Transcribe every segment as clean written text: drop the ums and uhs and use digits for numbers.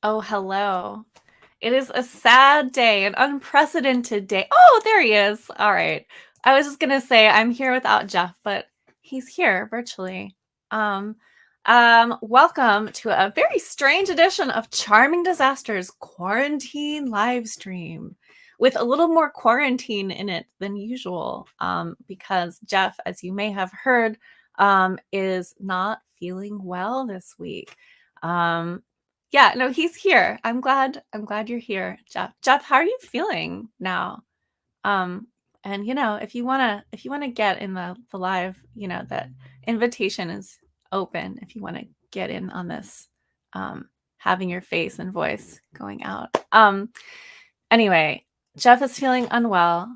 Oh, hello. It is a sad day, an unprecedented day. Oh, there he is. All right. I was just gonna say I'm here without Jeff, but he's here virtually. Um, Welcome to a very strange edition of Charming Disasters Quarantine Livestream with a little more quarantine in it than usual. Because Jeff, as you may have heard, is not feeling well this week. Um, yeah, no, he's here. I'm glad you're here, Jeff. Jeff, how are you feeling now? Um, and if you wanna get in the live, that invitation is open if you want to get in on this, having your face and voice going out. Anyway, Jeff is feeling unwell.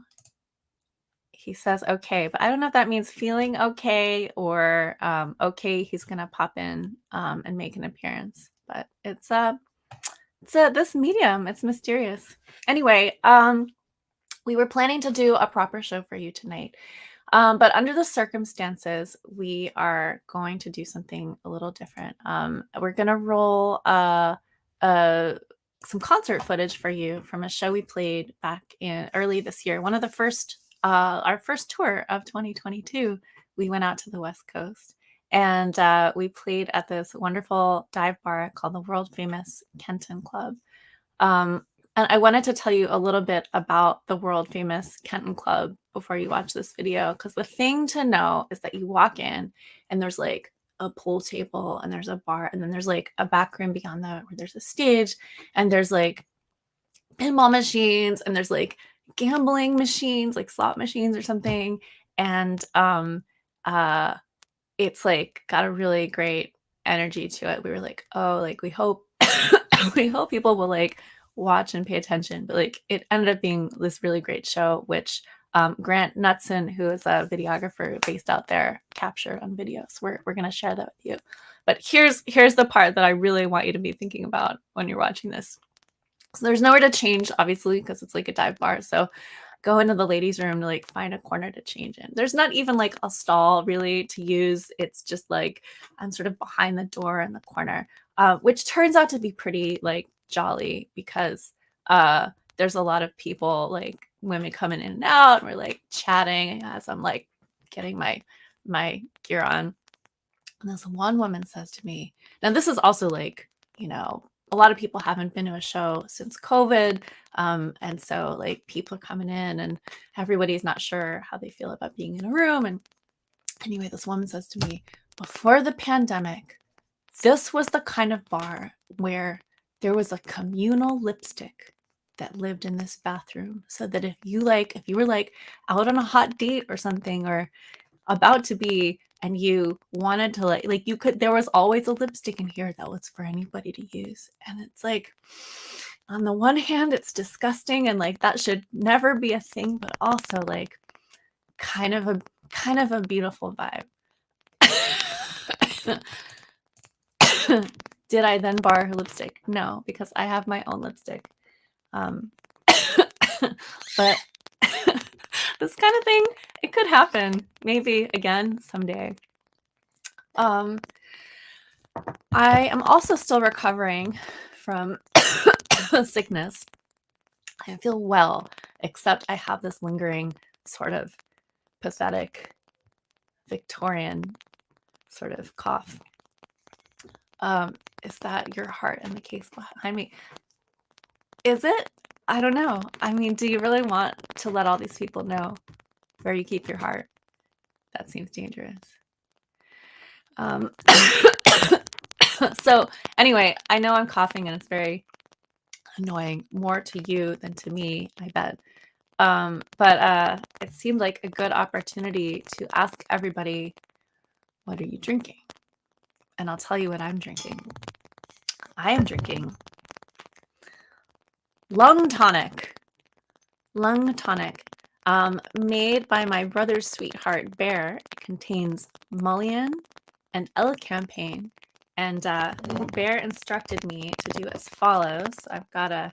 He says okay, but I don't know if that means feeling okay or okay, he's gonna pop in and make an appearance. But it's this medium. It's mysterious. Anyway, we were planning to do a proper show for you tonight, but under the circumstances, we are going to do something a little different. We're gonna roll some concert footage for you from a show we played back in early this year. One of the first, our first tour of 2022. We went out to the West Coast and we played at this wonderful dive bar called the world famous Kenton Club. Um, and I wanted to tell you a little bit about the world famous Kenton Club before you watch this video, because the thing to know is that you walk in and there's like a pool table and there's a bar and then there's like a back room beyond that where there's a stage and there's like pinball machines and there's like gambling machines, like slot machines or something. And uh it's like got a really great energy to it. We were like, oh, like we hope we hope people will like watch and pay attention. But like it ended up being this really great show, which Grant Knutson, who is a videographer based out there, captured on video. So we're gonna share that with you. But here's the part that I really want you to be thinking about when you're watching this. So there's nowhere to change, obviously, because it's like a dive bar. So go into the ladies' room to like find a corner to change in. There's not even like a stall really to use. It's just like I'm sort of behind the door in the corner, which turns out to be pretty like jolly because there's a lot of people, like women coming in and out, and we're like chatting as I'm like getting my gear on. And this one woman says to me, now this is also like, a lot of people haven't been to a show since COVID. And so like people are coming in and everybody's not sure how they feel about being in a room. And anyway, this woman says to me, before the pandemic, this was the kind of bar where there was a communal lipstick that lived in this bathroom. So that if you were like out on a hot date or something, or about to be, and you wanted to like you could, there was always a lipstick in here that was for anybody to use. And it's like, on the one hand it's disgusting and like that should never be a thing, but also like kind of a beautiful vibe. Did I then borrow her lipstick? No, because I have my own lipstick. But this kind of thing, it could happen maybe again someday. I am also still recovering from sickness. I feel well, except I have this lingering sort of pathetic Victorian sort of cough. Is that your heart in the case behind me? Is it? I don't know. I mean, do you really want to let all these people know where you keep your heart? That seems dangerous. So anyway, I know I'm coughing and it's very annoying, more to you than to me, I bet. But it seemed like a good opportunity to ask everybody, what are you drinking? And I'll tell you what I'm drinking. I am drinking lung tonic. Lung tonic. Made by my brother's sweetheart, Bear. It contains mullein and elecampane. And Bear instructed me to do as follows. I've got a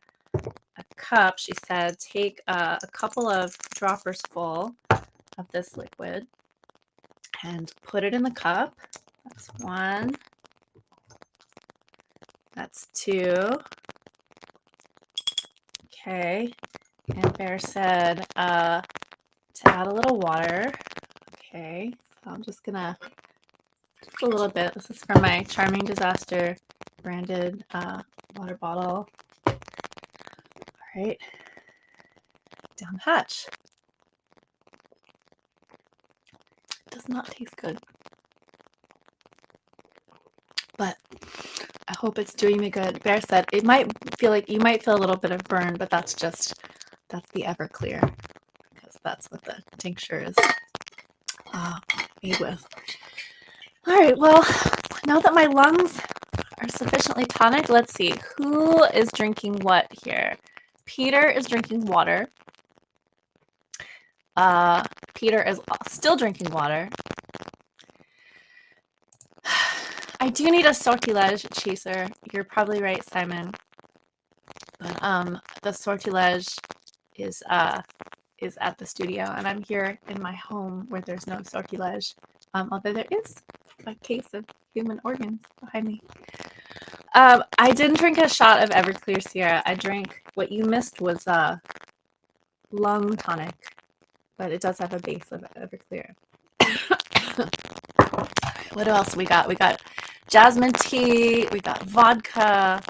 cup. She said, take a couple of droppers full of this liquid and put it in the cup. That's one. That's two. Okay. And Bear said to add a little water. Okay. So I'm just gonna, just a little bit. This is from my Charming Disaster branded water bottle. All right. Down the hatch. Does not taste good. But I hope it's doing me good. Bear said it might feel like you might feel a little bit of burn, but that's the Everclear, because that's what the tincture is made with. All right, well, now that my lungs are sufficiently tonic, let's see. Who is drinking what here? Peter is drinking water. Peter is still drinking water. I do need a sortilege chaser. You're probably right, Simon. But the sortilege is at the studio, and I'm here in my home where there's no sortilege. Although there is a case of human organs behind me. I didn't drink a shot of Everclear, Sierra. I drank, what you missed was lung tonic, but it does have a base of Everclear. What else we got? We got jasmine tea, we got vodka,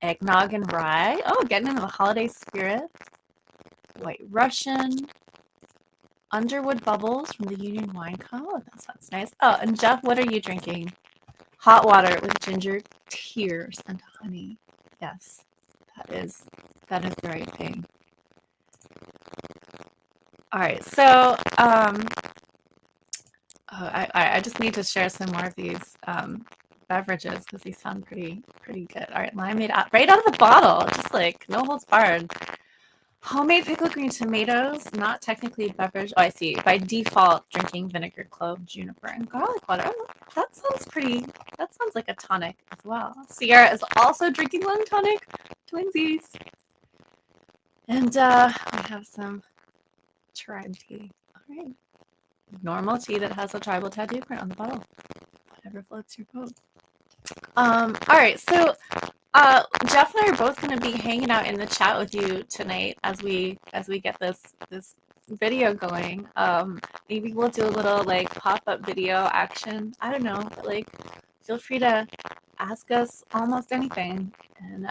eggnog and rye. Oh, getting into the holiday spirit. White Russian. Underwood bubbles from the Union Wine Co. Oh, that sounds nice. Oh, and Jeff, what are you drinking? Hot water with ginger tears and honey. Yes, that is the right thing. All right, so I just need to share some more of these beverages because these sound pretty good. All right, limeade right out of the bottle, just like no holds barred. Homemade pickled green tomatoes, not technically a beverage. Oh, I see. By default, drinking vinegar, clove, juniper, and garlic water. Oh, that sounds like a tonic as well. Sierra is also drinking lung tonic. Twinsies. And we have some tribe tea. All right. Normal tea that has a tribal tattoo print on the bottle. Whatever floats your boat. All right, so Jeff and I are both going to be hanging out in the chat with you tonight as we get this video going. Maybe we'll do a little like pop-up video action. I don't know, but like feel free to ask us almost anything. And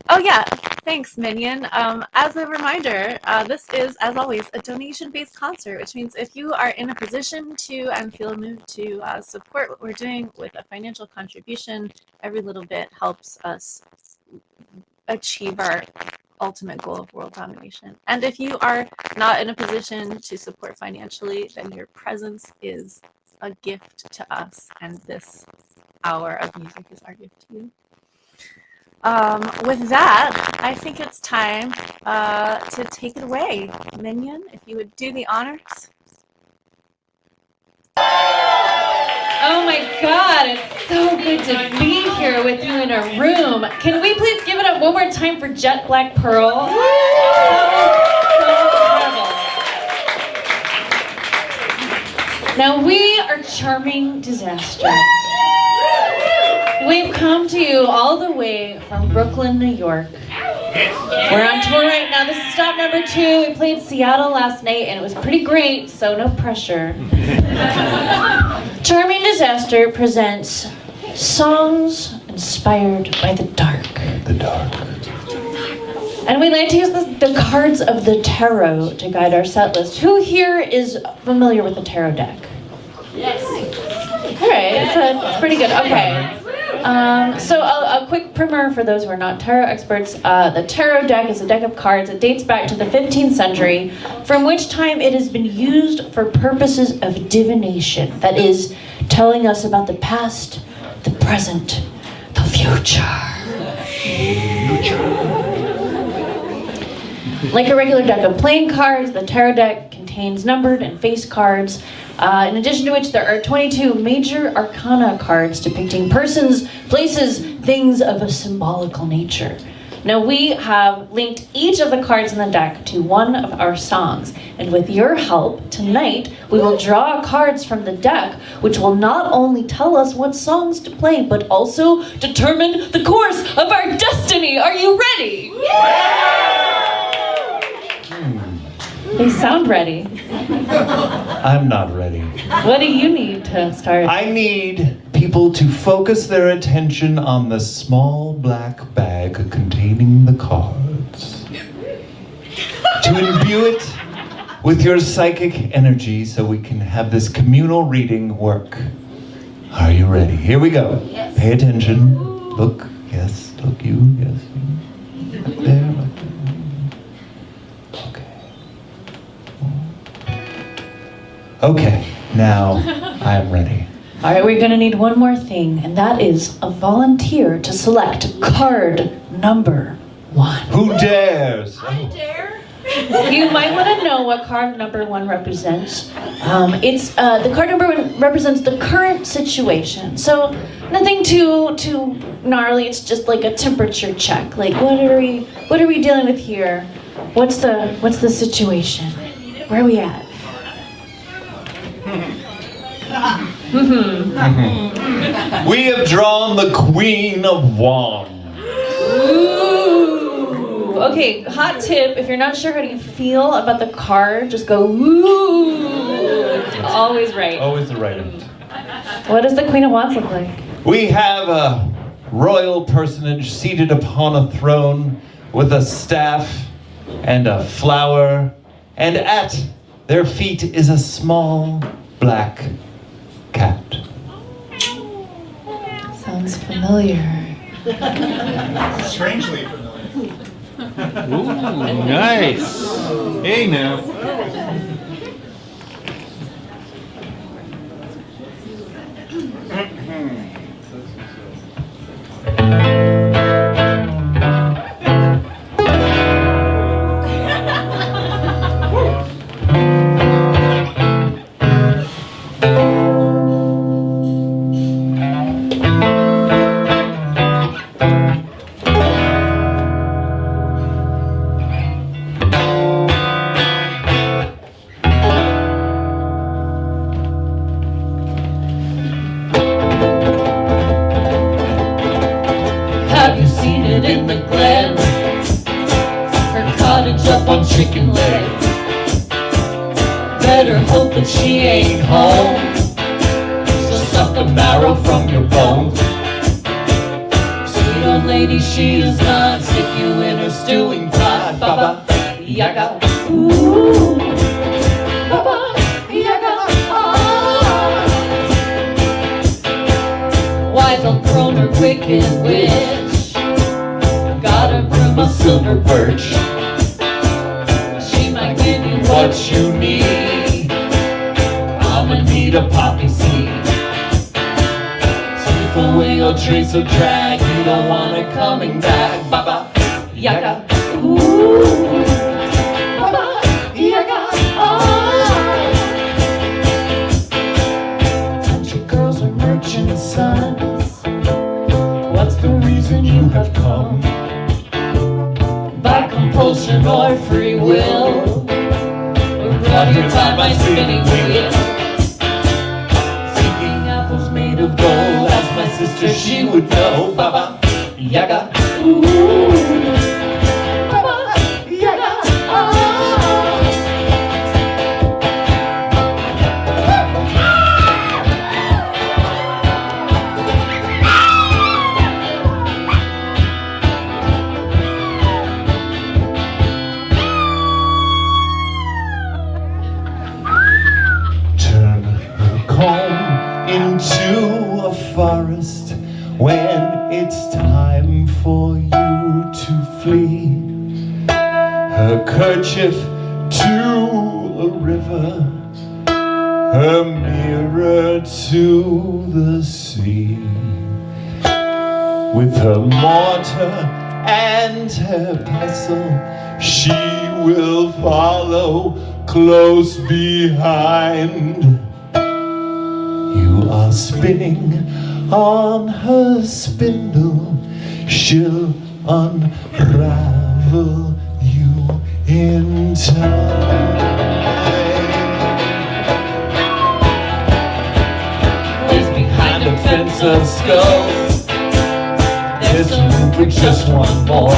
oh yeah, thanks, Minion. As a reminder, this is, as always, a donation-based concert, which means if you are in a position to and feel moved to support what we're doing with a financial contribution, every little bit helps us achieve our ultimate goal of world domination. And if you are not in a position to support financially, then your presence is a gift to us, and this hour of music is our gift to you. With that, I think it's time to take it away. Minion, if you would do the honors. Oh my God, it's so good to be here with you in a room. Can we please give it up one more time for Jet Black Pearl? That was so incredible. Now we are Charming Disaster. We've come to you all the way from Brooklyn, New York. We're on tour right now. This is stop number 2. We played Seattle last night and it was pretty great, so no pressure. Charming Disaster presents songs inspired by the dark. The dark. And we like to use the cards of the tarot to guide our set list. Who here is familiar with the tarot deck? Yes. All right, so it's pretty good. Okay. So a quick primer for those who are not tarot experts. The tarot deck is a deck of cards that dates back to the 15th century, from which time it has been used for purposes of divination. That is, telling us about the past, the present, the future. Like a regular deck of playing cards, the tarot deck contains numbered and face cards, in addition to which there are 22 major arcana cards depicting persons, places, things of a symbolical nature. Now we have linked each of the cards in the deck to one of our songs. And with your help, tonight, we will draw cards from the deck, which will not only tell us what songs to play, but also determine the course of our destiny. Are you ready? They sound ready. I'm not ready. What do you need to start? I need people to focus their attention on the small black bag containing the cards. To imbue it with your psychic energy so we can have this communal reading work. Are you ready? Here we go. Yes. Pay attention. Look. Yes. Look. You. Yes. You. Right there. Right there. Okay, now I'm ready. All right, we're gonna need one more thing, and that is a volunteer to select card number 1. Who dares? I dare. You might want to know what card number 1 represents. It's the card number 1 represents the current situation. So nothing too gnarly. It's just like a temperature check. Like what are we dealing with here? What's the situation? Where are we at? We have drawn the Queen of Wands. Ooh. Okay, hot tip, if you're not sure how you feel about the card, just go ooh. It's always right. Always the right end. What does the Queen of Wands look like? We have a royal personage seated upon a throne with a staff and a flower, and at their feet is a small black cat. Sounds familiar. Strangely familiar. Ooh, nice. Hey now. Have you seen it in the glen? Her cottage up on chicken legs. Better hope that she ain't home. She'll suck the marrow from your bones. Sweet old lady, she does not stick you in her stewing pot. Baba Yaga, ooh. Baba Yaga, ah. Wise old crone, wicked witch, got a broom, a silver birch. She might give you what you need. I'ma need a poppy seed. Sweep away your trace of drag. You don't want it coming back. Baba Yaga, ooh. Baba Yaga, ah. Country girls are merchant sons. What's the reason you have come? By compulsion or free will, or brought here by my spinning wheel. Seeking apples made of gold, as my sister she would know. Baba Yaga, ooh. Baba Yaga, ah. Turn her comb into a forest when it's time for you to flee. Her kerchief to a river, her mirror to the sea. With her mortar and her pestle, she will follow close behind. You are spinning on her spindle, she'll unravel you in time. There's behind a fence of skulls, there's room for just one more,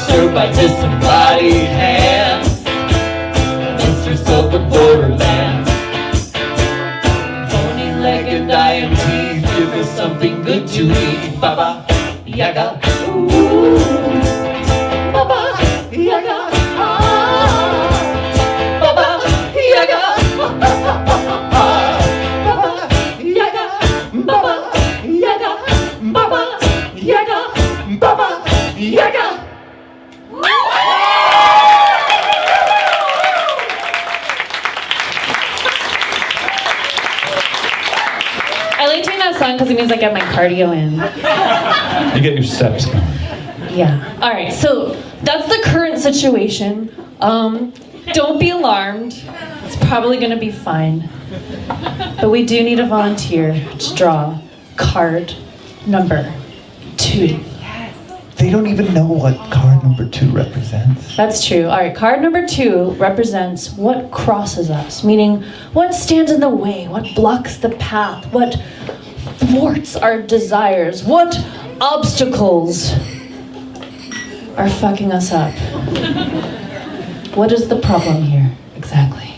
served by disembodied hands, mistress of the borderlands. Bony-legged iron teeth, give us something good to eat. Baba Yaga, ooh, Baba Yaga, ah, Baba Yaga, Baba Yaga, Baba Yaga, Baba Yaga, Baba Yaga. I like doing that song because it means I get my cardio in. You get your steps going. Yeah. All right. So that's the current situation. Don't be alarmed. It's probably going to be fine. But we do need a volunteer to draw card number 2. They don't even know what card number 2 represents. That's true. All right. Card number 2 represents what crosses us, meaning what stands in the way, what blocks the path, what thwarts our desires, what obstacles are fucking us up. What is the problem here, exactly?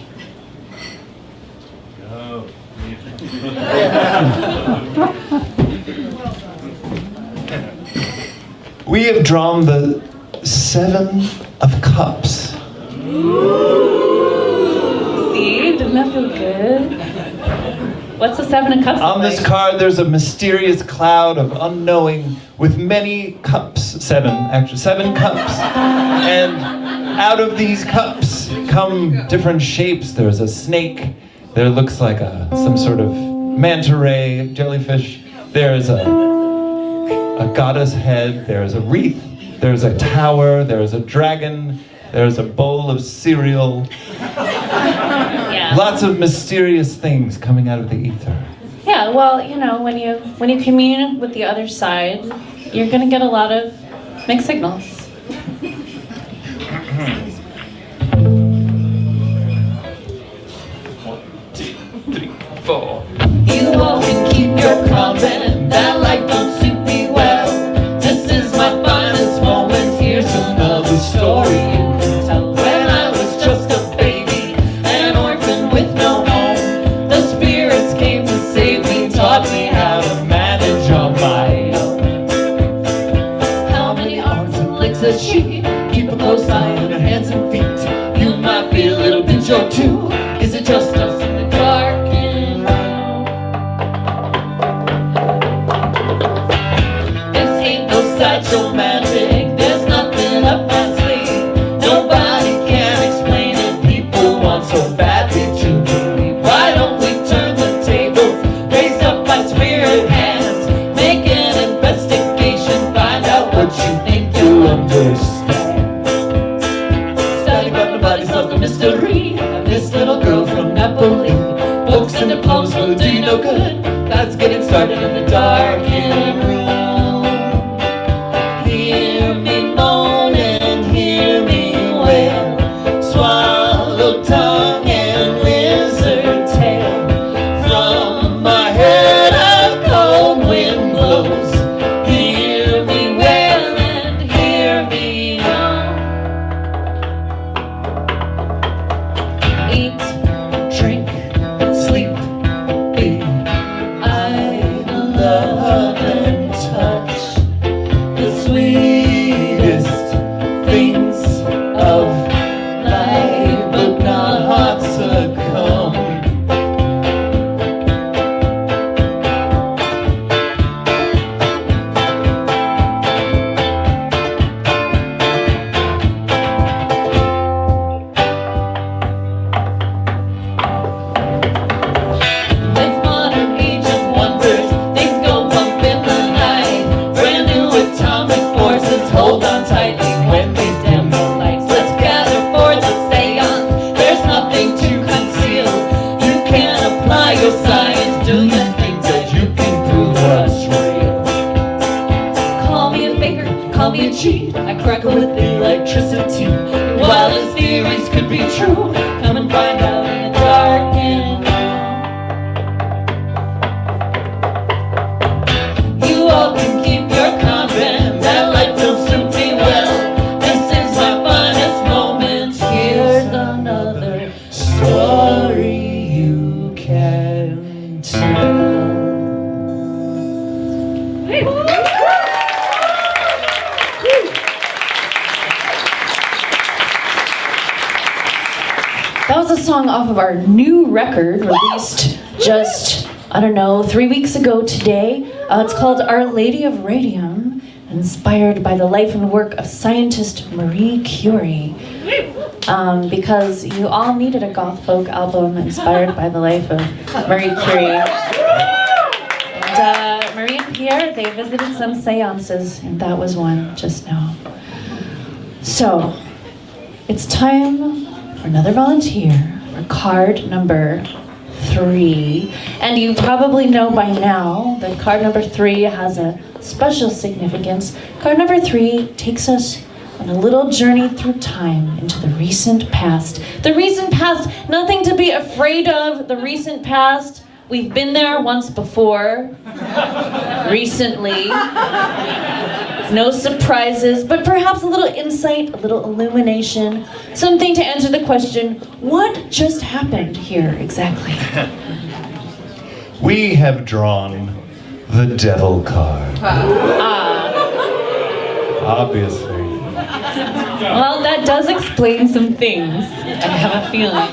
We have drawn the 7 of Cups. See, didn't that feel good? What's the 7 of Cups? On this card, there's a mysterious cloud of unknowing with many cups. 7 cups. And out of these cups come different shapes. There's a snake. There looks like some sort of manta ray, jellyfish. There's a goddess head. There's a wreath. There's a tower. There's a dragon. There's a bowl of cereal. Yeah. Lots of mysterious things coming out of the ether. Yeah, well, you know, when you commune with the other side, you're gonna get a lot of mixed signals. 1, 2, 3, 4. You all can keep your comment. That life don't suit me well. This is my finest moment. Here's another story you can tell. When I was just a baby, an orphan with no home, the spirits came to save me, taught me how to manage on my own. How many arms and legs does she? Keep a close eye on her hands and feet. You might be a little pinch or two. Is it just us in the dark? So magic, there's nothing up my sleeve. Nobody can explain it. People want so badly to believe. Why don't we turn the tables, raise up my spirit hands, make an investigation, find out what you think you understand. Study but nobody's solved the mystery of this crackle with electricity. Your wildest theories could be true. Come and find out in the dark and you all can keep your comment. That life don't suit me well. This is my finest moment. Here's another story you can tell. That was a song off of our new record released just, I don't know, 3 weeks ago today. It's called Our Lady of Radium, inspired by the life and work of scientist Marie Curie. Because you all needed a goth folk album inspired by the life of Marie Curie. And Marie and Pierre, they visited some seances, and that was one just now. So, it's time for another volunteer for card number 3. And you probably know by now that card number 3 has a special significance. Card number 3 takes us on a little journey through time into the recent past. The recent past, nothing to be afraid of. The recent past, we've been there once before. Recently. No surprises, but perhaps a little insight, a little illumination, something to answer the question, what just happened here exactly? We have drawn the devil card. Obviously. Well, that does explain some things, I have a feeling.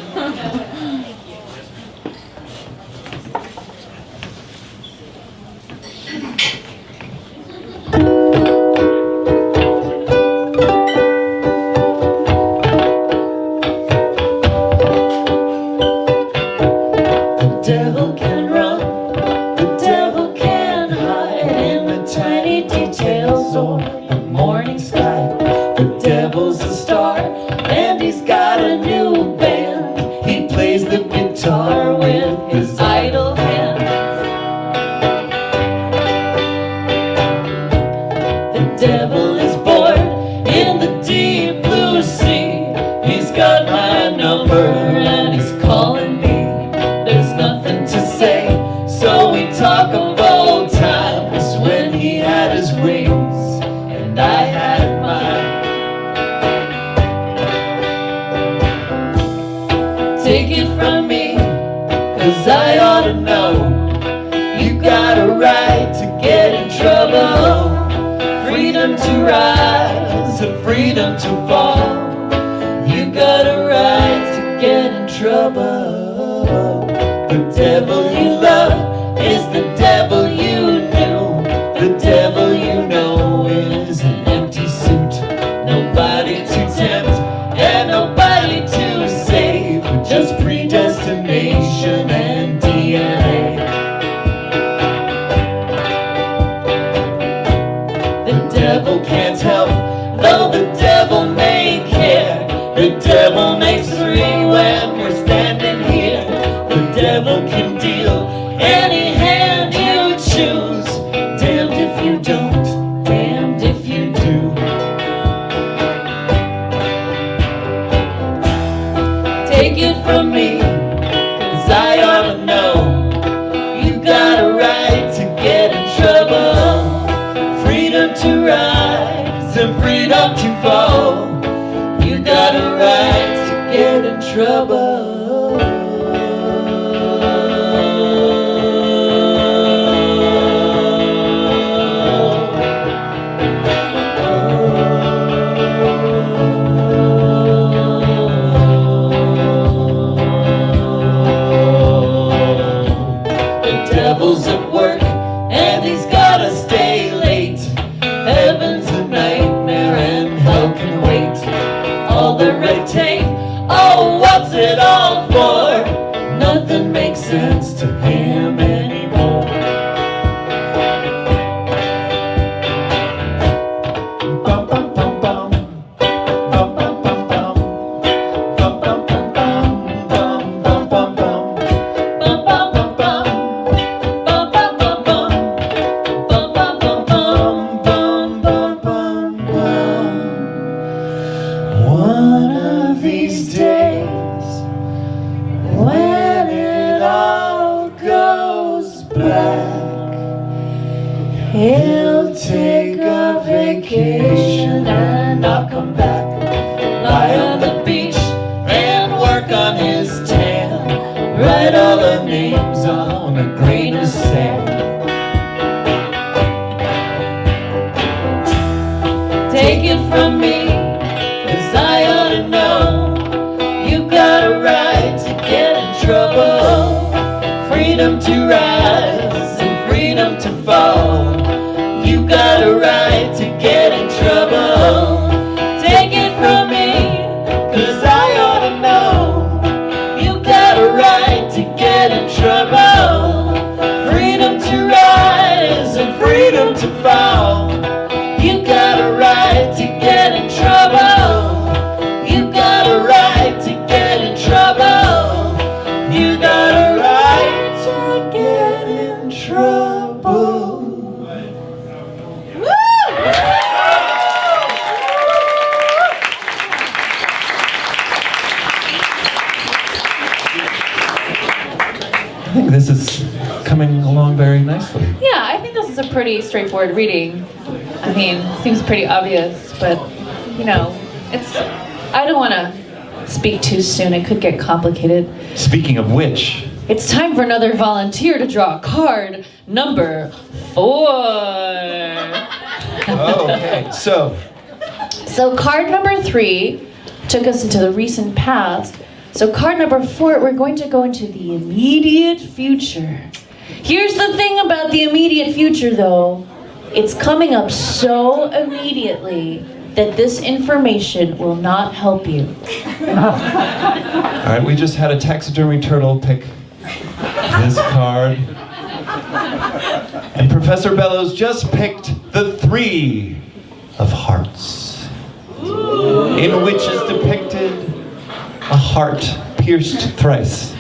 Freedom to fall. You got a right to get in trouble. The devil you love is the devil you knew. The devil you know is an empty suit. Nobody to tempt and nobody to save. Just predestination and DNA. The devil can't help, though the devil may care. The devil makes 3 when we're standing here. The devil can deal any hand you choose. Damned if you don't, damned if you do. Take it from me, 'cause I ought to know. You got a right to get in trouble. Freedom to rise and freedom to fall. You got a right to get in trouble. The devil's at work and he's gotta stay late. Heaven's a nightmare and hell can wait. All the red tape, oh, what's it all for? Nothing makes sense to him anymore. Bum, bum, bum, bum. Bum, bum, bum, bum. Bum, bum, bum, bum. Bum, bum, bum, bum. Bum, bum, bum, bum. Bum, bum, bum, bum. Bum, bum, bum, bum. Bum, bum, bum, bum. He'll take a vacation and I'll come back, lie on the beach and work on his tan, write all the names on a grain of sand. Take it from me, 'cause I ought to know, you got a right to get in trouble. Freedom to rise and freedom to fall. You got a right to get in trouble. Take it from me, 'cause I ought to know, you got a right to get in trouble. Freedom to rise and freedom to fall. You got a right to get in trouble. You got a right to get in trouble. You got a right to get in trouble. I think this is coming along very nicely. Yeah, I think this is a pretty straightforward reading. I mean, seems pretty obvious, but you know, I don't want to speak too soon. It could get complicated. Speaking of which, It's time for another volunteer to draw card number 4. okay, so So card number 3 took us into the recent past. So card number 4, we're going to go into the immediate future. Here's the thing about the immediate future though. It's coming up so immediately that this information will not help you. all right, we just had a taxidermy turtle pick this card. And Professor Bellows just picked the 3 of hearts, in which is depicted a heart pierced thrice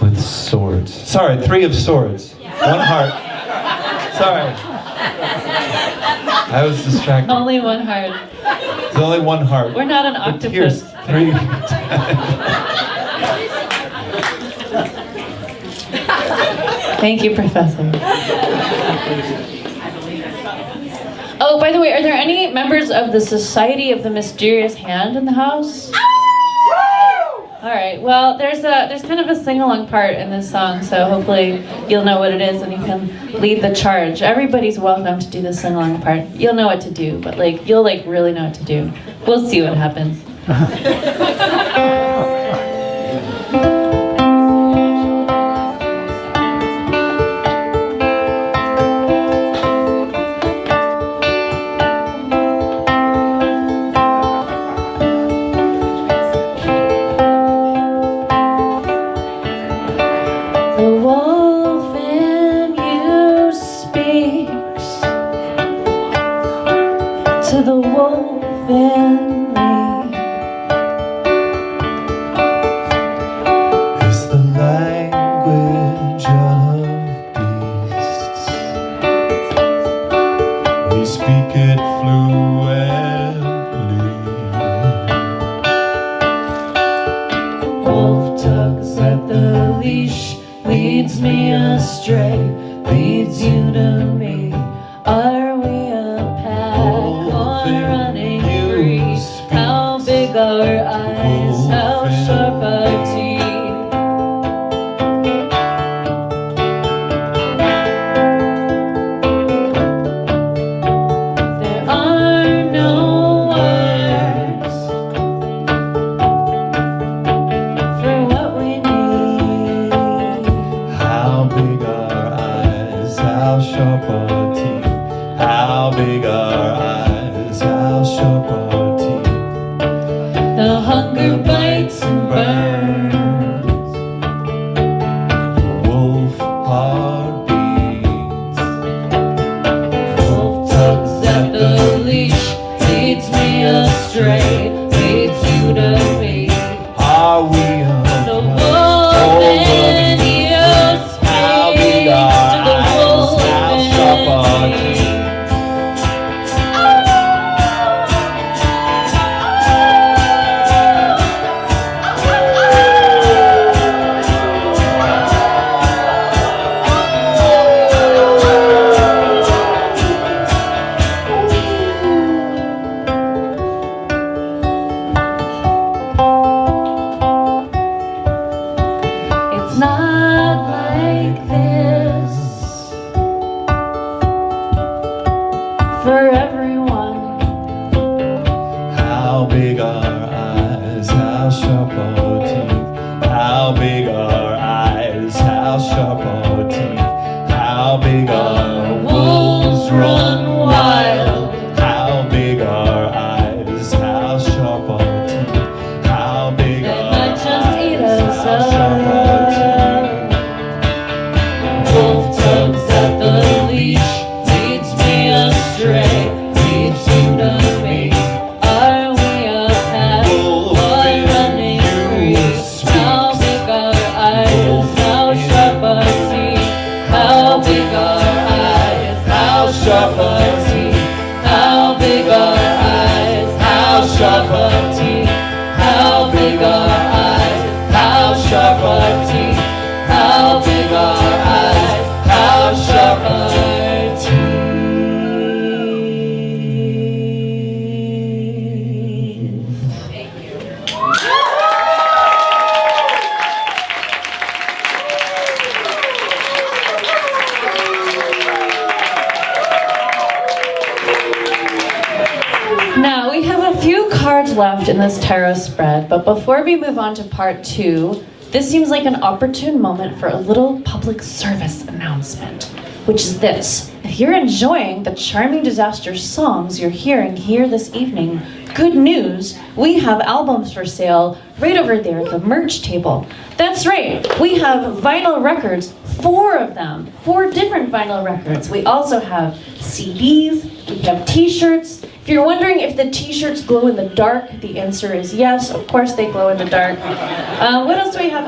with swords. Sorry, 3 of swords. 1 heart. Sorry. I was distracted. Only 1 heart. There's only 1 heart. We're not an But octopus. pierced 3 Thank you, Professor. Oh, by the way, are there any members of the Society of the Mysterious Hand in the house? All right. Well, there's kind of a sing-along part in this song, so hopefully you'll know what it is and you can lead the charge. Everybody's welcome to do the sing-along part. You'll know what to do, but you'll really know what to do. We'll see what happens. The wolf in you speaks to the wolf in me. is the language of beasts. We speak it fluently. Wolf tugs at the leash, leads me astray, leads you to me. Are we a pack or running free? How big are eyes? How sharp are teeth? There are no words for what we need. How big are eyes? How sharp are teeth? How big are eyes? How sharp are teeth? The hunger bites and burns. Wolf heartbeats. Wolf tugs at the leash, leads me astray, leads you to me. Are we The wolf in you How big speaks are to the eyes? wolf How sharp are in me. teeth? Wolf tugs at the leash, leads me astray, leads you to me. Are we a pack or running free? How big our eyes, how sharp our teeth. How big our eyes, how sharp our teeth. How big our eyes, how sharp our teeth. How big our eyes, how sharp our teeth. How big our eyes, how sharp our teeth. Now, we have a few cards left in this tarot spread, but before we move on to part 2, this seems like an opportune moment for a little public service announcement, which is this. If you're enjoying the charming disaster songs you're hearing here this evening, good news, we have albums for sale right over there at the merch table. That's right, we have vinyl records, 4 of them, 4 different vinyl records. We also have CDs, we have t-shirts. If you're wondering if the t-shirts glow in the dark, the answer is yes, of course they glow in the dark. What else do we have?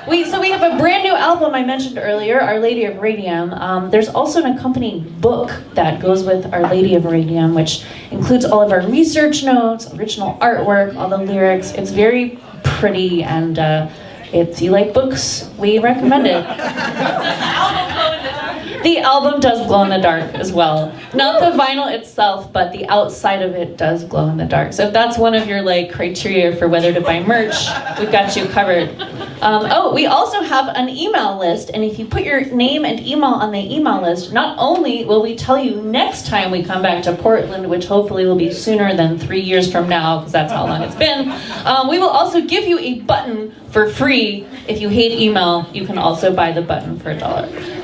We have a brand new album I mentioned earlier, Our Lady of Radium. There's also an accompanying book that goes with Our Lady of Radium, which includes all of our research notes, original artwork, all the lyrics. It's very pretty, and if you like books, we recommend it. The album does glow in the dark as well. Not the vinyl itself, but the outside of it does glow in the dark. So if that's one of your criteria for whether to buy merch, we've got you covered. We also have an email list, and if you put your name and email on the email list, not only will we tell you next time we come back to Portland, which hopefully will be sooner than 3 years from now, because that's how long it's been, we will also give you a button for free. If you hate email, you can also buy the button for $1.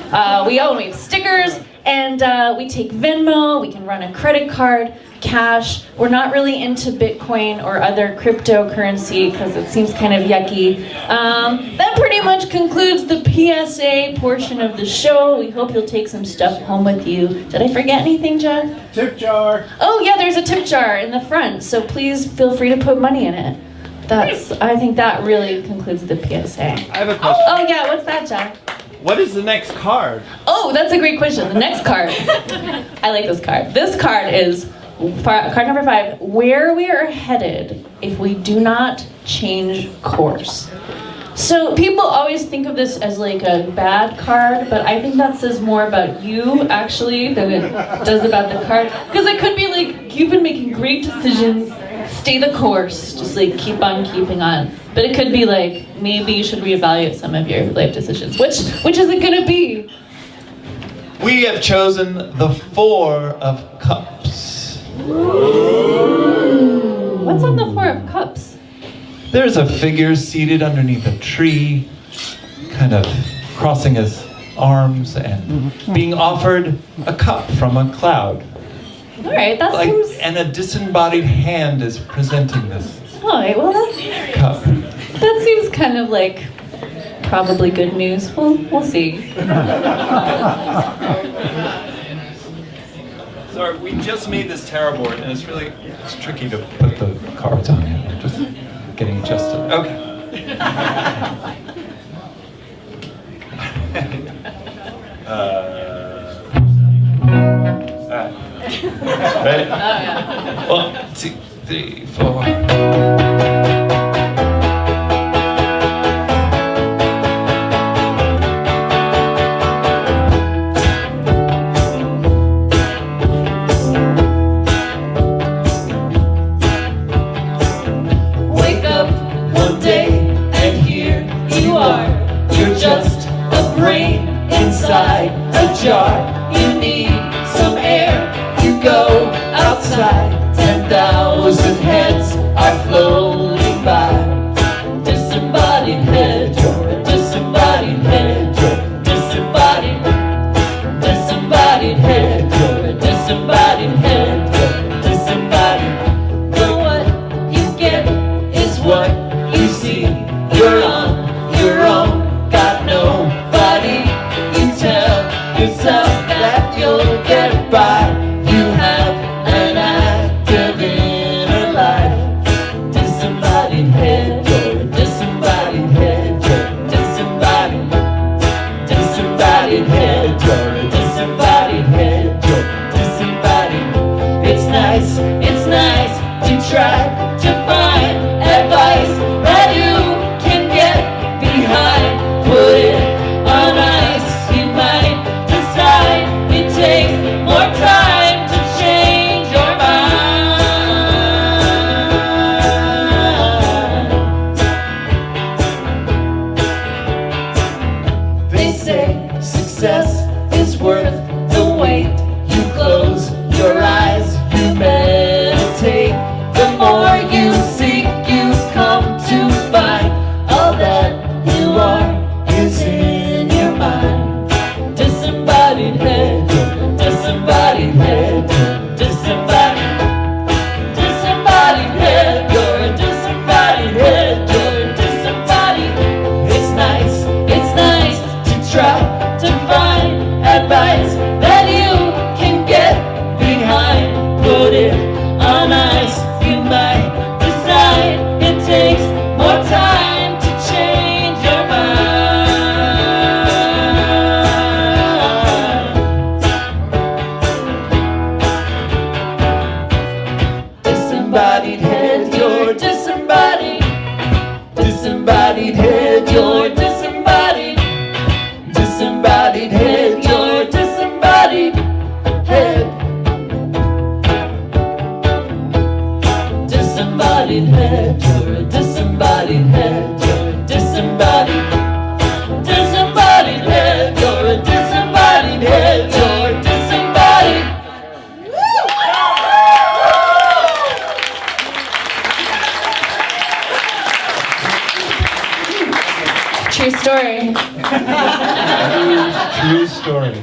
We have stickers, and we take Venmo, we can run a credit card, cash. We're not really into Bitcoin or other cryptocurrency because it seems kind of yucky. That pretty much concludes the PSA portion of the show. We hope you'll take some stuff home with you. Did I forget anything, Judd? Tip jar. Oh yeah, there's a tip jar in the front, so please feel free to put money in it. I think that really concludes the PSA. I have a question. Oh yeah, what's that, Judd? What is the next card? Oh, that's a great question. The next card. I like this card. This card is card number 5. Where we are headed if we do not change course. So people always think of this as a bad card, but I think that says more about you actually than it does about the card. Because it could be you've been making great decisions, stay the course, just keep on keeping on. But it could be maybe you should reevaluate some of your life decisions. Which is it gonna be? We have chosen the 4 of Cups. What's on the 4 of Cups? There's a figure seated underneath a tree, kind of crossing his arms and being offered a cup from a cloud. All right, that seems... And a disembodied hand is presenting this All right, well, cup. that seems kind of probably good news. We'll see. Sorry, we just made this tarot board, and it's tricky to put the cards on here. I'm just getting adjusted. Okay. Ready? Oh, yeah. 1, 2, 3, 4. Wake up one day and here you are. You're just a brain inside a jar. You need some air. You go outside. 10,000 heads are floating by. Disembodied head, you're a disembodied head. You're a disembodied head. You're a disembodied head. You're a disembodied. But what you get is what you see. You're on your own. disembodied head, you're disembodied. Disembodied head, you're disembodied head. Disembodied head, you're a disembodied head, you're a disembodied. Disembodied head, you're a disembodied head, you're disembodied. True story. True story.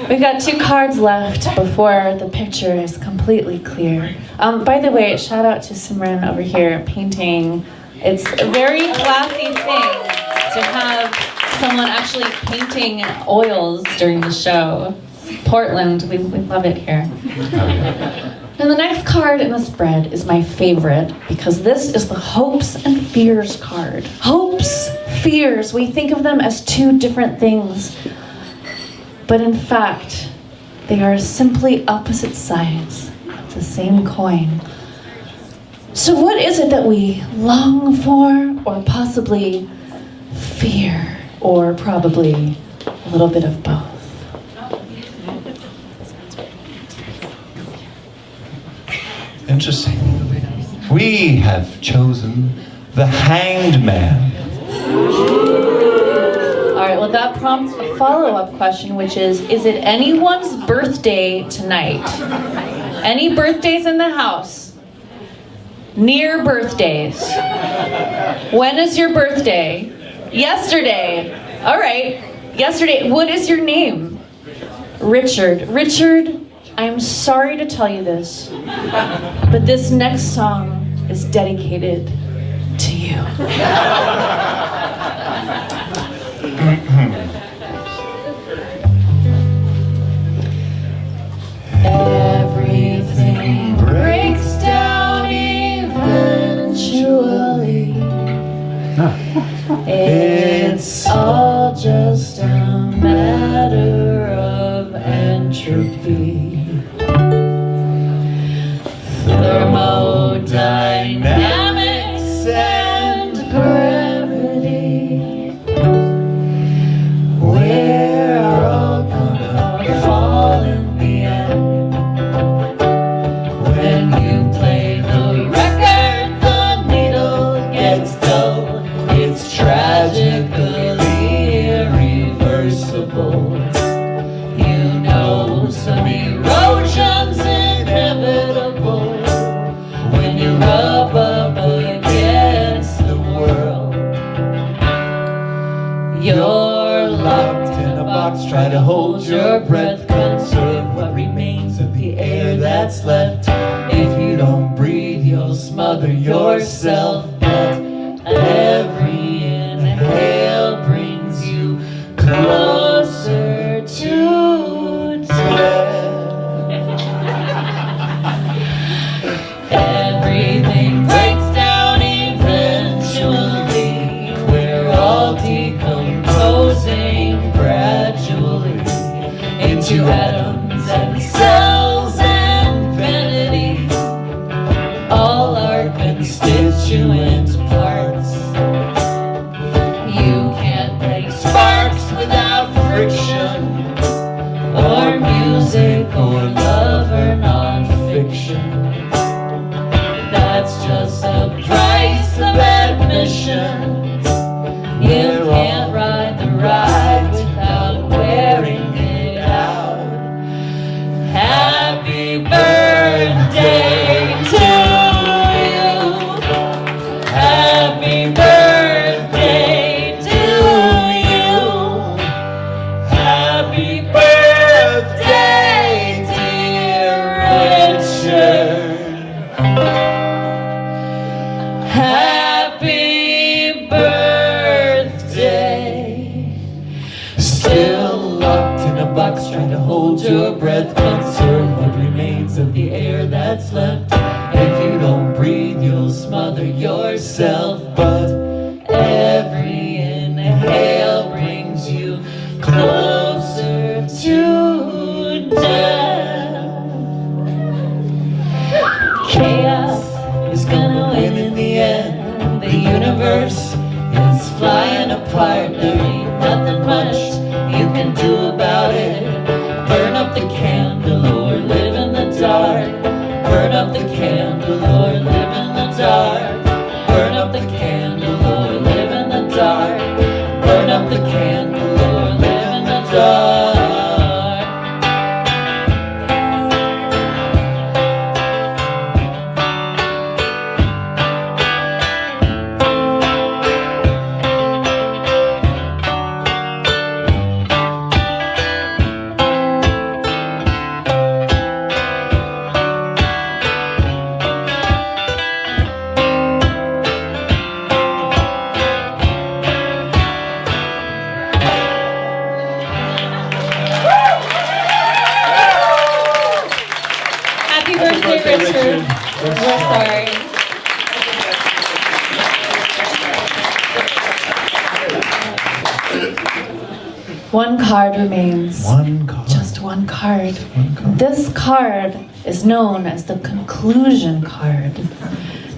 We've got 2 cards left before the picture is completely clear. By the way, shout out to Simran over here painting. It's a very classy thing to have someone actually painting oils during the show. Portland, we love it here. And the next card in the spread is my favorite because this is the hopes and fears card. Hopes, fears, we think of them as 2 different things. But in fact, they are simply opposite sides of the same coin. So what is it that we long for, or possibly fear, or probably a little bit of both? Interesting. We have chosen the Hanged Man. All right, well that prompts a follow-up question, which is it anyone's birthday tonight? Any birthdays in the house? Near birthdays. When is your birthday? Yesterday. All right, yesterday. What is your name? Richard. Richard, I'm sorry to tell you this, but this next song is dedicated to you. Everything breaks down eventually. It's all just a matter of entropy. Thermodynamics and gravity. We're all gonna fall in the end. When you play the record, the needle gets dull. It's tragically irreversible. You know some erosion's inevitable. When you rub up against the world, you're locked in a box. Try to hold your breath, conserve what remains of the air that's left. If you don't breathe, you'll smother yourself. But every inhale brings you closer to death. Everything breaks down eventually. We're all decomposing gradually into atoms and cells and vanity. All our constituent parts. You can't make sparks without friction, or music, or love, or non-fiction. That's just the price of admission. You can't ride the ride without wearing it out. Happy birthday to you. Happy birthday to you. Happy birthday, dear Richard. Happy birthday. Still locked in a box, trying to hold your breath, conserve what remains of the air that's left. If you don't breathe, you'll smother yourself. But every inhale brings you closer to death. Chaos is gonna win in the end. The universe apart. There ain't nothing much you can do about it. Burn up the candle or live in the dark. Burn up the candle or live in the dark. Burn up the candle or live in the dark. Burn up the candle or live in the dark. Happy birthday, Richard. We're sorry. One card remains. One card. Just one card. One card. This card is known as the conclusion card.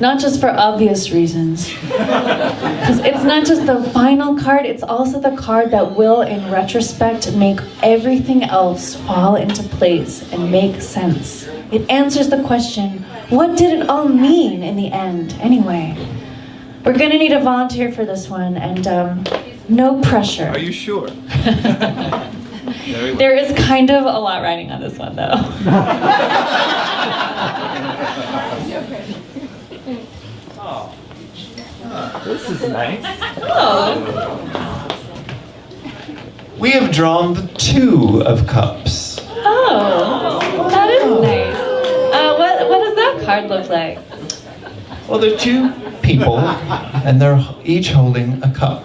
Not just for obvious reasons. Because it's not just the final card, it's also the card that will, in retrospect, make everything else fall into place and make sense. It answers the question, what did it all mean in the end, anyway? We're gonna need a volunteer for this one, and no pressure. Are you sure? There is kind of a lot riding on this one, though. This is nice. Oh. We have drawn the Two of Cups. Oh, that is nice. What does that card look like? Well, they're two people, and they're each holding a cup.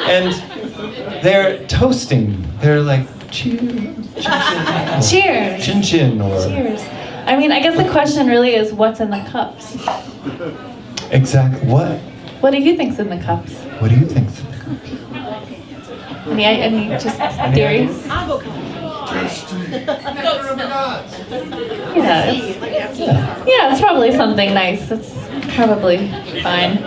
And they're toasting. They're like, cheers. Cheers. Chin chin, or... Cheers. I mean, I guess the question really is, what's in the cups? Exactly. What? What do you think's in the cups? What do you think's in the cups? Any just theories? Yeah, it's probably something nice. It's probably fine.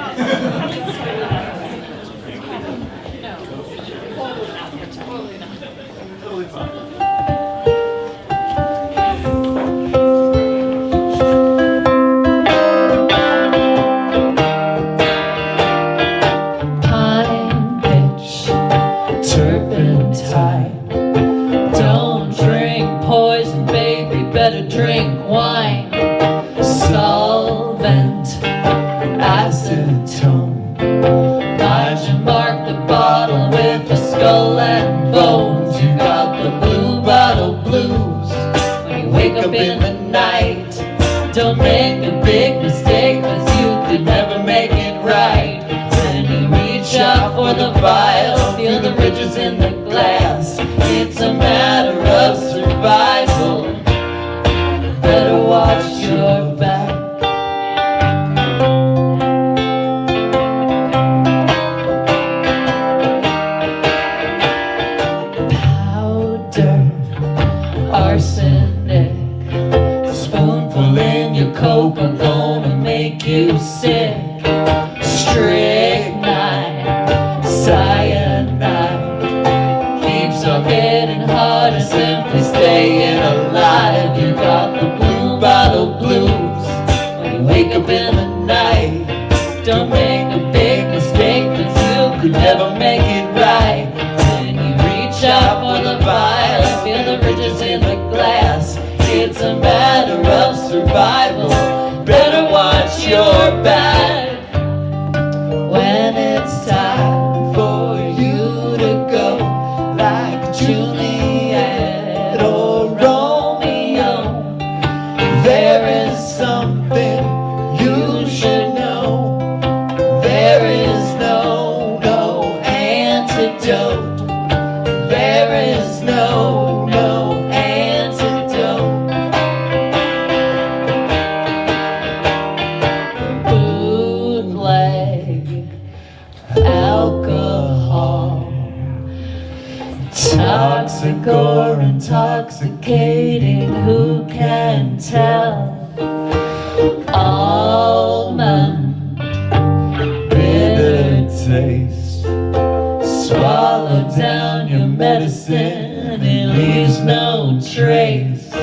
Pine, pitch, turpentine. Don't drink poison, baby, better drink wine. Solvent, acetone. Mind you mark the bottle with a skull and bones. You got the blue bottle blues. When you wake up in the night, don't make a big mistake, 'cause you could never make it right. When you reach out for the vial, feel the ridges in the glass. It's a matter of survival. Better watch your back. Powder, arsenic, spoonful in your coke are gonna make you sick. Strychnine, cyanide, keeps on getting harder, simply staying alive. You got the blue bottle blues. When you wake up in the night, don't make a big mistake, 'cause you could never make it right. When you reach out for the vial, feel the ridges in the glass. It's a matter of survival. Better watch your back. When it's time for you to go, like Juliet or Romeo, there is something you should know. There is no antidote. There is no antidote. Bootleg alcohol, toxic or intoxicating, who can tell? Almond, bitter taste, swallow down your medicine, it leaves no trace.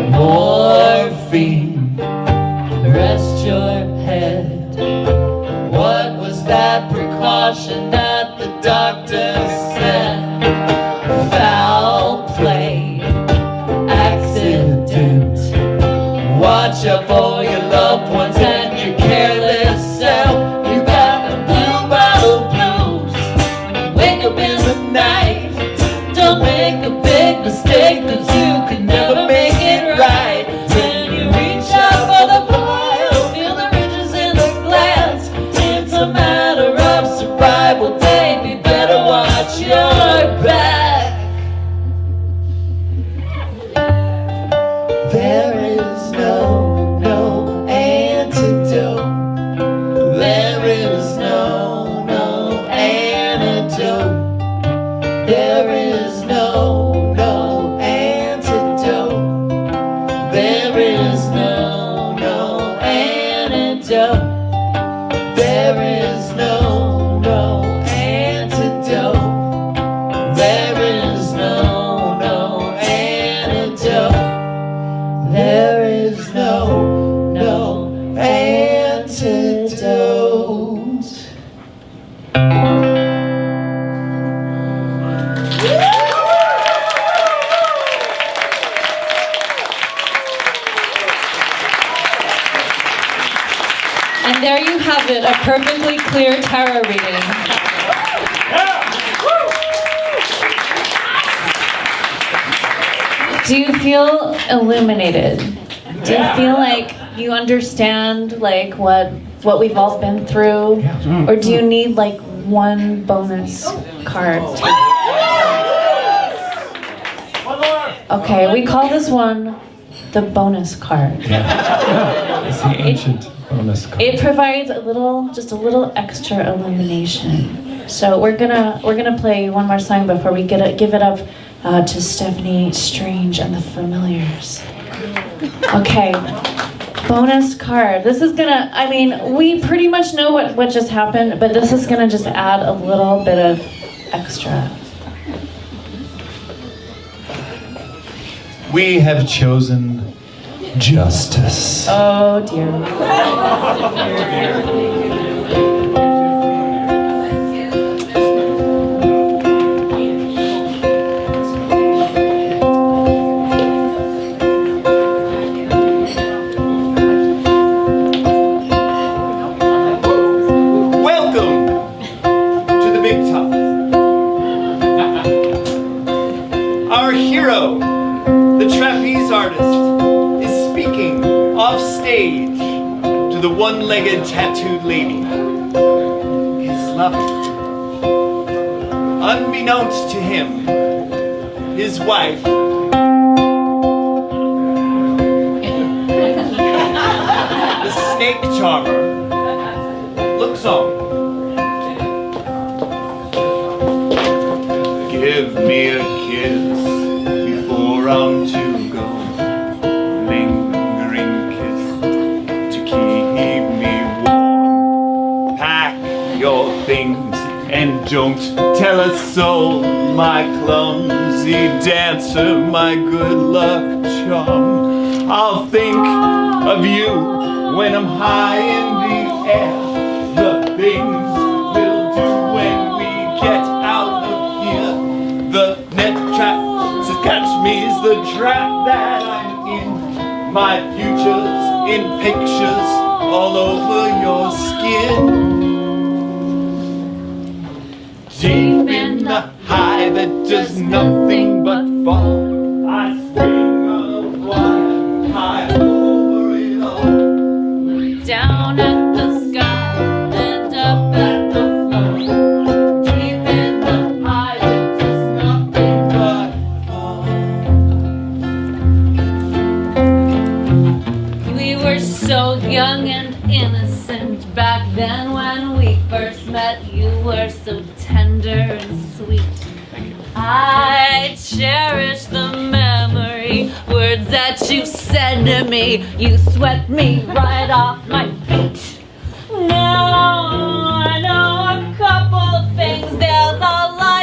Morphine, rest your head. What was that precaution that the doctor said? Foul play, accident. Watch out for your loved ones and your careless self. You got the blue bottle blues when you wake up in the night. Don't make a big mistake, 'cause you can never make it right. When you reach out for the vial, feel the ridges in the glass. It's a matter of survival, baby, better watch your back. There is no antidote. There is no antidote. There is no antidote. There is no antidote. There is no antidote. There is no antidote. There is no antidote. And there you have it, a perfectly clear tarot reading. Do you feel illuminated? Do you feel like you understand like what we've all been through? Or do you need like one bonus card? Okay, we call this one the bonus card. It's the ancient bonus card. It provides just a little extra illumination. So we're gonna play one more song before we give it up to Stephanie Strange and the Familiars. Okay, bonus card. This is gonna, I mean, we pretty much know what just happened, but this is gonna just add a little bit of extra. We have chosen justice. Oh dear. The one-legged tattooed lady, his lover. Unbeknownst to him, his wife, the snake charmer, looks on. Give me a kiss before I'm to go. Lingering kiss to keep me warm. Pack your things and don't tell a soul, my clumsy dancer, my good luck charm. I'll think of you when I'm high in the air. The things we'll do when we get out of here. The net trap says catch me is the trap that I'm in. My future's in pictures all over your skin. Deep in the high that does nothing but fall, I string a wire high over it all. Down at the sky and up at the floor. Deep in the high that does nothing but fall. We were so young and innocent back then when we first met. You were so tender and sweet. I cherish the memory, words that you said to me. You swept me right off my feet. Now I know a couple of things. There's a lot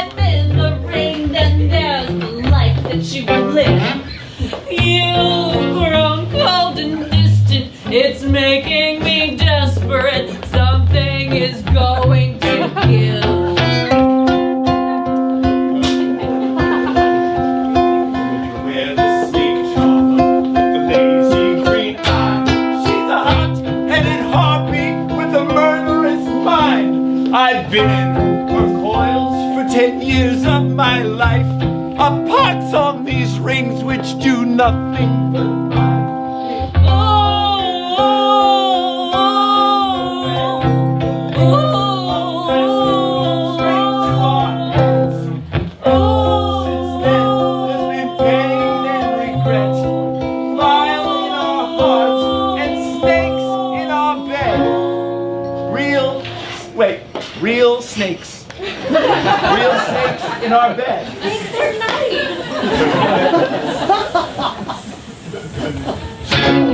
making me desperate. Something is going to give. Where the snake charmer, the lazy green eye. She's a hot-headed harpy with a murderous mind. I've been in her coils for 10 years of my life. A pox on these rings which do nothing but real snakes. Real snakes in our bed. Snakes are nice.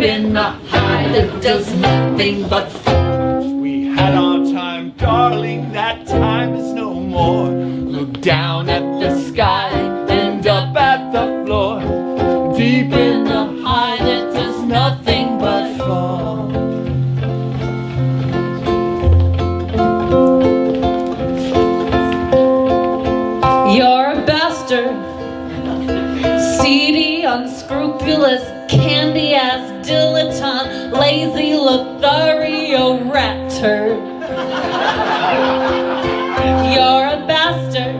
In a high that does nothing but we had our time, darling, that time is no more. Look down at the sky and up at the floor. Deep in the high that does nothing but fall. You're a bastard, seedy, unscrupulous, candy-ass dilettante, lazy Lothario rat turd. You're a bastard,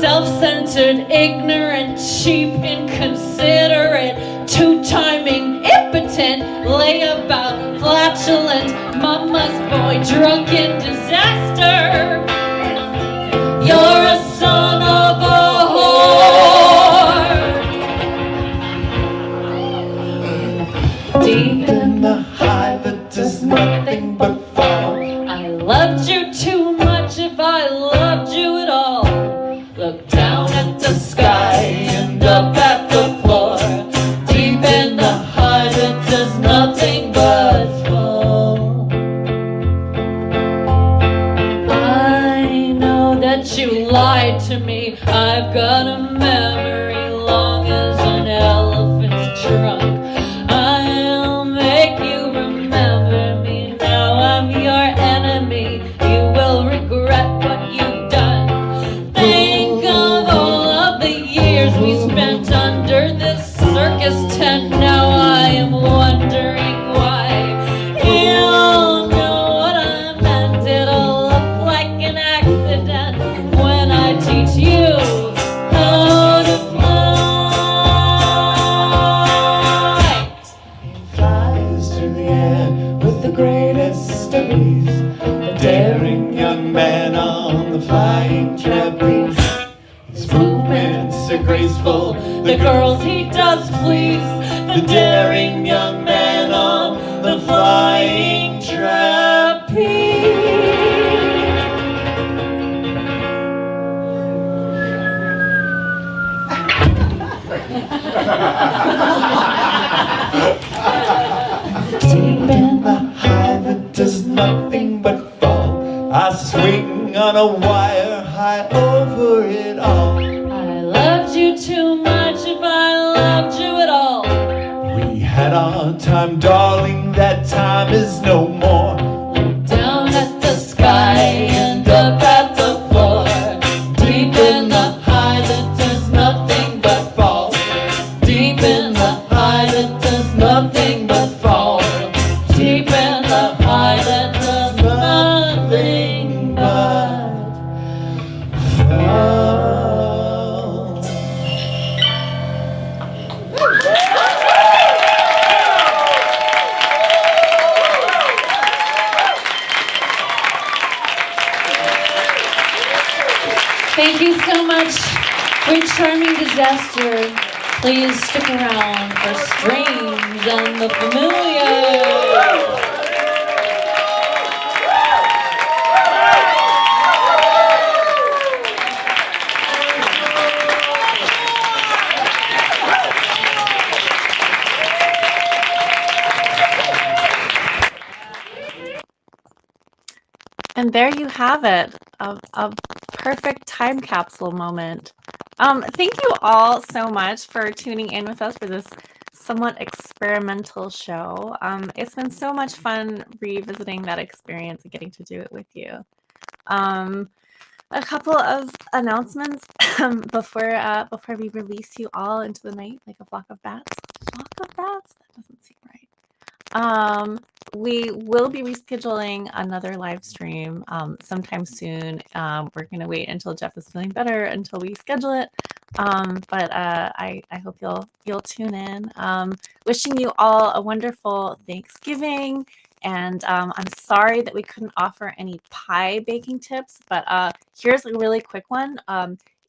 self-centered, ignorant, cheap, inconsiderate, two-timing, impotent, layabout, flatulent, mama's boy, drunken disaster. You're a son of a whore. Deep in the high that does nothing but fall. I loved you too much if I loved you at all. Look down at the sky and up at the floor. Deep in the high that does nothing but fall. I know that you lied to me. I've got a memory long as an elephant's trunk. I'll make you remember me. Now I'm your enemy. You will regret what you've done. Think of all of the years we spent under this circus tent. Now I am wondering why. You'll know what I meant. It'll look like an accident when I teach you how to fly. He flies through the air with the greatest of ease. A daring young man on the flying trapeze. His movements are graceful, the girls he does please. The daring young man on the flying trapeze. Deep in the high that does nothing but fall. I swing on a wire high over it all. I loved you too much if I loved you at all. We had our time, darling, that time is no more. Look down at the sky and up at the floor. Deep in the high that does nothing but fall. Deep in the high that does nothing but fall. Deep in the high that does nothing but fall. Thank you so much, Great Charming Disaster. Please stick around for Strange and the Familiar. And there you have it, a perfect time capsule moment. Thank you all so much for tuning in with us for this somewhat experimental show. It's been so much fun revisiting that experience and getting to do it with you. A couple of announcements before we release you all into the night like a flock of bats. Flock of bats? That doesn't seem right. We will be rescheduling another live stream sometime soon. We're going to wait until Jeff is feeling better until we schedule it. But I hope you'll tune in. Wishing you all a wonderful Thanksgiving. And I'm sorry that we couldn't offer any pie baking tips, but here's a really quick one.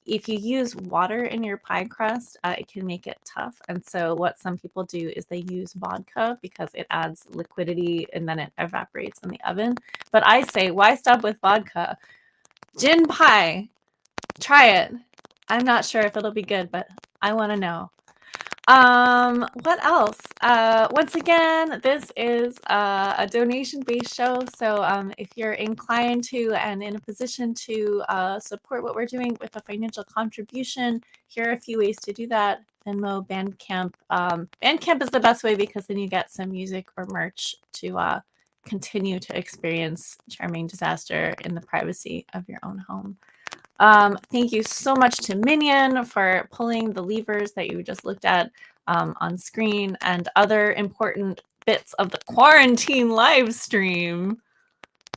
If you use water in your pie crust, it can make it tough. And so what some people do is they use vodka because it adds liquidity and then it evaporates in the oven. But I say, why stop with vodka? Gin pie. Try it. I'm not sure if it'll be good, but I want to know. What else? Once again, this is a donation-based show. So if you're inclined to and in a position to support what we're doing with a financial contribution, here are a few ways to do that. Venmo, Bandcamp. Bandcamp is the best way because then you get some music or merch to continue to experience Charming Disaster in the privacy of your own home. Thank you so much to Minion for pulling the levers that you just looked at on screen and other important bits of the quarantine live stream.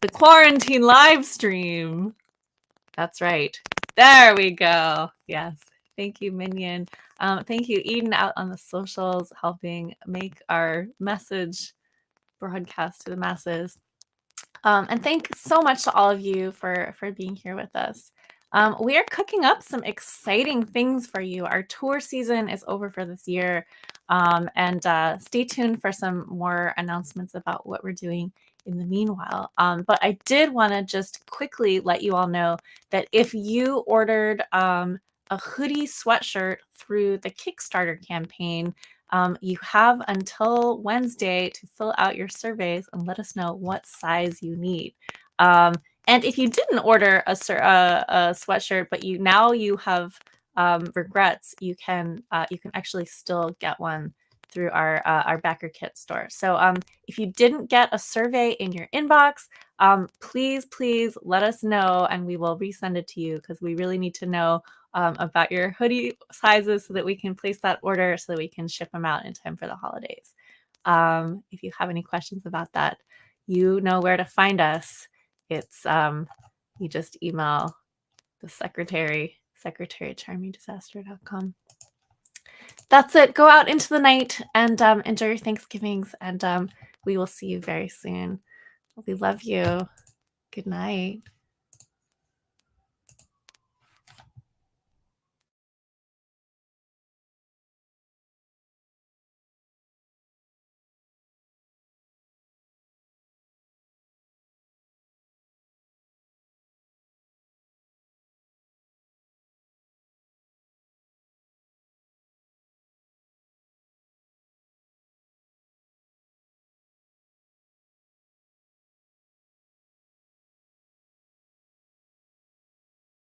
The quarantine live stream. That's right. There we go. Yes. Thank you, Minion. Thank you, Eden, out on the socials, helping make our message broadcast to the masses. And thanks so much to all of you for being here with us. We are cooking up some exciting things for you. Our tour season is over for this year. And stay tuned for some more announcements about what we're doing in the meanwhile. But I did want to just quickly let you all know that if you ordered a hoodie sweatshirt through the Kickstarter campaign, you have until Wednesday to fill out your surveys and let us know what size you need. And if you didn't order a sweatshirt, but you have regrets, you can actually still get one through our backer kit store. So if you didn't get a survey in your inbox, please let us know and we will resend it to you because we really need to know about your hoodie sizes so that we can place that order so that we can ship them out in time for the holidays. If you have any questions about that, you know where to find us. It's you just email the secretary at charmingdisaster.com. That's it. Go out into the night and enjoy your Thanksgivings, and we will see you very soon. We love you. Good night.